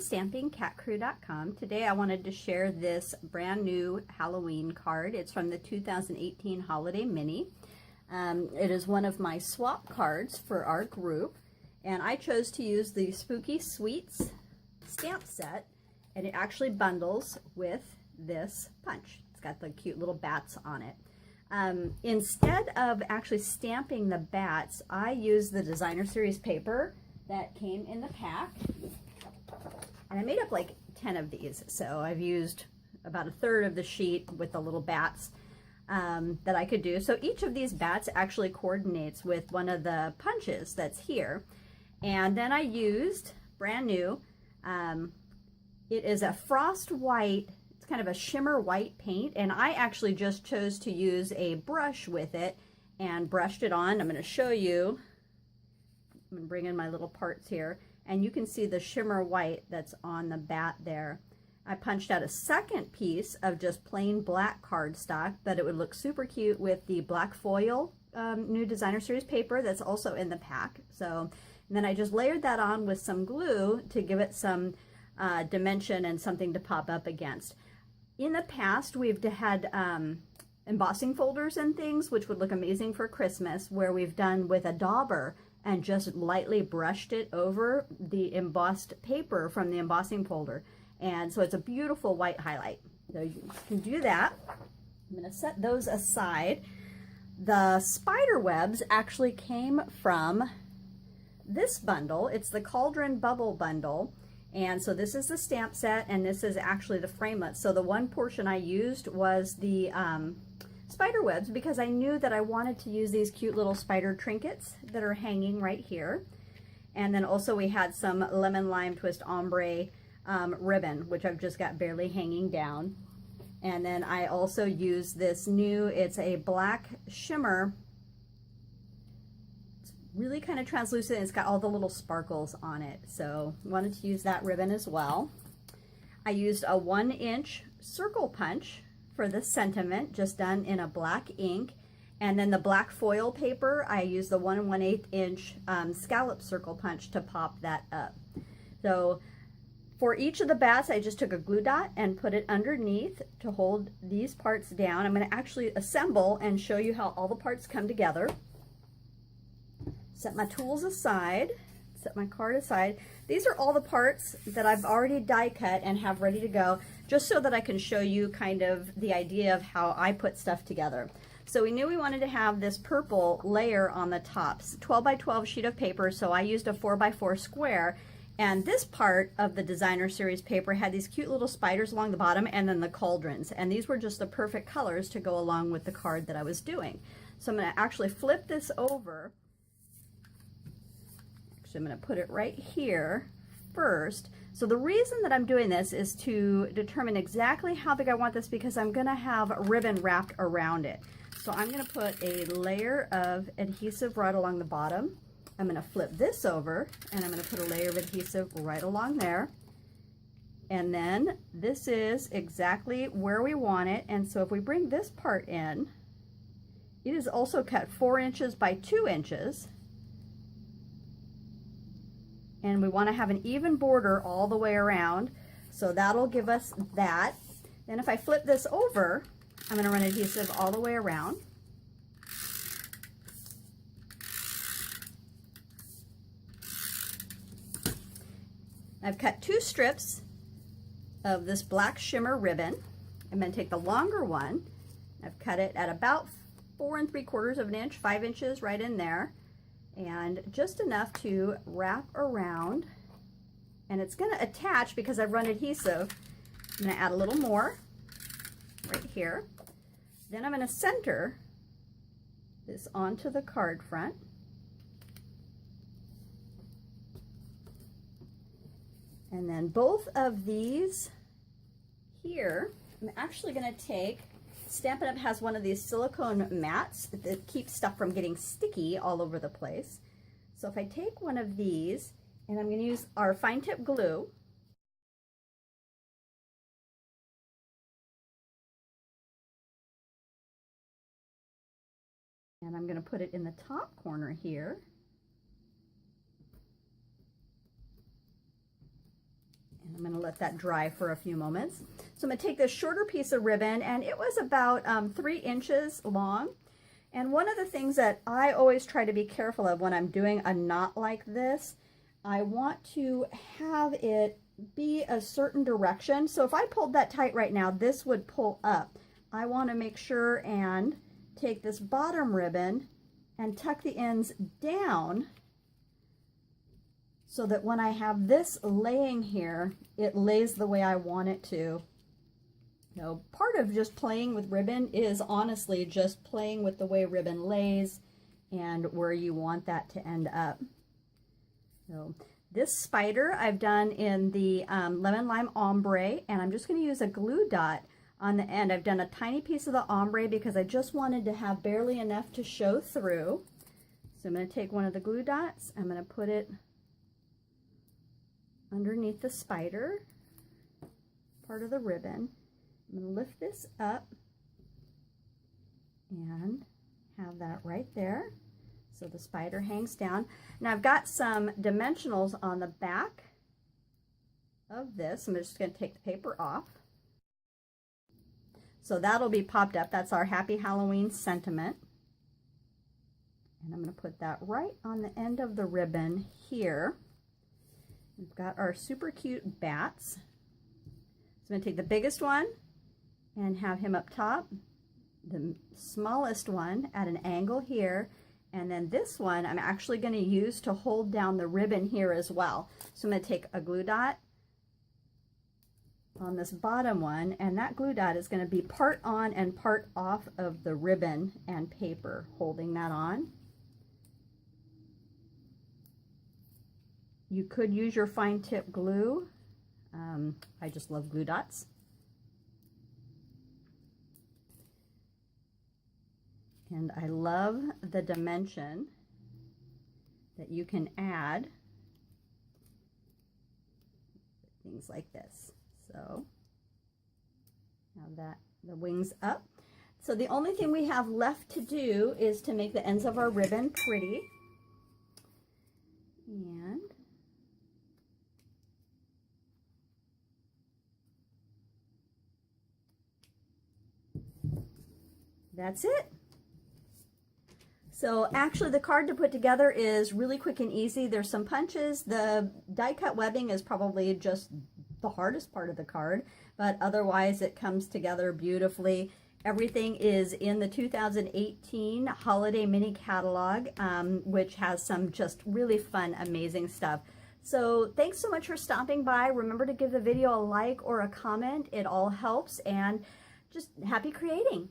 stampingcatcrew.com. Today I wanted to share this brand new Halloween card. It's from the 2018 Holiday Mini. It is one of my swap cards for our group, and I chose to use the Spooky Sweets stamp set, and it actually bundles with this punch. It's got the cute little bats on it. Instead of actually stamping the bats, I used the designer series paper that came in the pack, and I made up like 10 of these. So I've used about a third of the sheet with the little bats that I could do. So each of these bats actually coordinates with one of the punches that's here. And then I used brand new, it is a frost white, it's kind of a shimmer white paint, and I actually just chose to use a brush with it and brushed it on. I'm going to show you. I'm going to bring in my little parts here, and you can see the shimmer white that's on the bat there. I punched out a second piece of just plain black cardstock, but it would look super cute with the black foil new designer series paper that's also in the pack. So, and then I just layered that on with some glue to give it some dimension and something to pop up against. In the past, we've had embossing folders and things, which would look amazing for Christmas, where we've done with a dauber and just lightly brushed it over the embossed paper from the embossing folder. And so it's a beautiful white highlight. So you can do that. I'm going to set those aside. The spider webs actually came from this bundle. It's the Cauldron Bubble Bundle. And so this is the stamp set, and this is actually the framelit. So the one portion I used was the spider webs, because I knew that I wanted to use these cute little spider trinkets that are hanging right here. And then also we had some lemon lime twist ombre ribbon, which I've just got barely hanging down. And then I also used this new, it's a black shimmer. It's really kind of translucent. It's got all the little sparkles on it. So I wanted to use that ribbon as well. I used a 1-inch circle punch for the sentiment, just done in a black ink. And then the black foil paper, I used the 1 1/8 inch scallop circle punch to pop that up. So for each of the bats, I just took a glue dot and put it underneath to hold these parts down. I'm going to actually assemble and show you how all the parts come together. Set my tools aside, set my card aside. These are all the parts that I've already die cut and have ready to go, just so that I can show you kind of the idea of how I put stuff together. So we knew we wanted to have this purple layer on the tops, 12 by 12 sheet of paper, so I used a 4 by 4 square. And this part of the designer series paper had these cute little spiders along the bottom, and then the cauldrons. And these were just the perfect colors to go along with the card that I was doing. So I'm going to actually flip this over. I'm going to put it right here first. So the reason that I'm doing this is to determine exactly how big I want this, because I'm going to have ribbon wrapped around it. So I'm going to put a layer of adhesive right along the bottom. I'm going to flip this over, and I'm going to put a layer of adhesive right along there. And then this is exactly where we want it. And so if we bring this part in, it is also cut 4 inches by 2 inches. And we want to have an even border all the way around, so that'll give us that. Then if I flip this over, I'm going to run adhesive all the way around. I've cut 2 strips of this black shimmer ribbon. I'm going to take the longer one. I've cut it at about 4 3/4 of an inch, 5 inches right in there, and just enough to wrap around. And it's going to attach because I've run adhesive. I'm going to add a little more right here. Then I'm going to center this onto the card front. And then both of these here, I'm actually going to take, Stampin' Up! Has one of these silicone mats that keeps stuff from getting sticky all over the place. So if I take one of these, and I'm going to use our fine tip glue, and I'm going to put it in the top corner here. let that dry for a few moments. So I'm going to take this shorter piece of ribbon, and it was about 3 inches long. And one of the things that I always try to be careful of when I'm doing a knot like this, I want to have it be a certain direction. So if I pulled that tight right now, this would pull up. I want to make sure and take this bottom ribbon and tuck the ends down so that when I have this laying here, it lays the way I want it to. You know, part of just playing with ribbon is honestly just playing with the way ribbon lays and where you want that to end up. So this spider I've done in the lemon lime ombre, and I'm just going to use a glue dot on the end. I've done a tiny piece of the ombre because I just wanted to have barely enough to show through. So I'm going to take one of the glue dots, I'm going to put it underneath the spider part of the ribbon. I'm going to lift this up and have that right there. So the spider hangs down. Now I've got some dimensionals on the back of this. I'm just going to take the paper off. So that'll be popped up. That's our Happy Halloween sentiment. And I'm going to put that right on the end of the ribbon here. We've got our super cute bats. So I'm going to take the biggest one and have him up top, the smallest one at an angle here, and then this one I'm actually going to use to hold down the ribbon here as well. So I'm going to take a glue dot on this bottom one, and that glue dot is going to be part on and part off of the ribbon and paper, holding that on. You could use your fine tip glue. I just love glue dots. And I love the dimension that you can add things like this. So now that the wings up. So the only thing we have left to do is to make the ends of our ribbon pretty. And that's it. So actually the card to put together is really quick and easy. There's some punches. The die cut webbing is probably just the hardest part of the card, but otherwise it comes together beautifully. Everything is in the 2018 Holiday Mini Catalog, which has some just really fun, amazing stuff. So thanks so much for stopping by. Remember to give the video a like or a comment. It all helps, and just happy creating.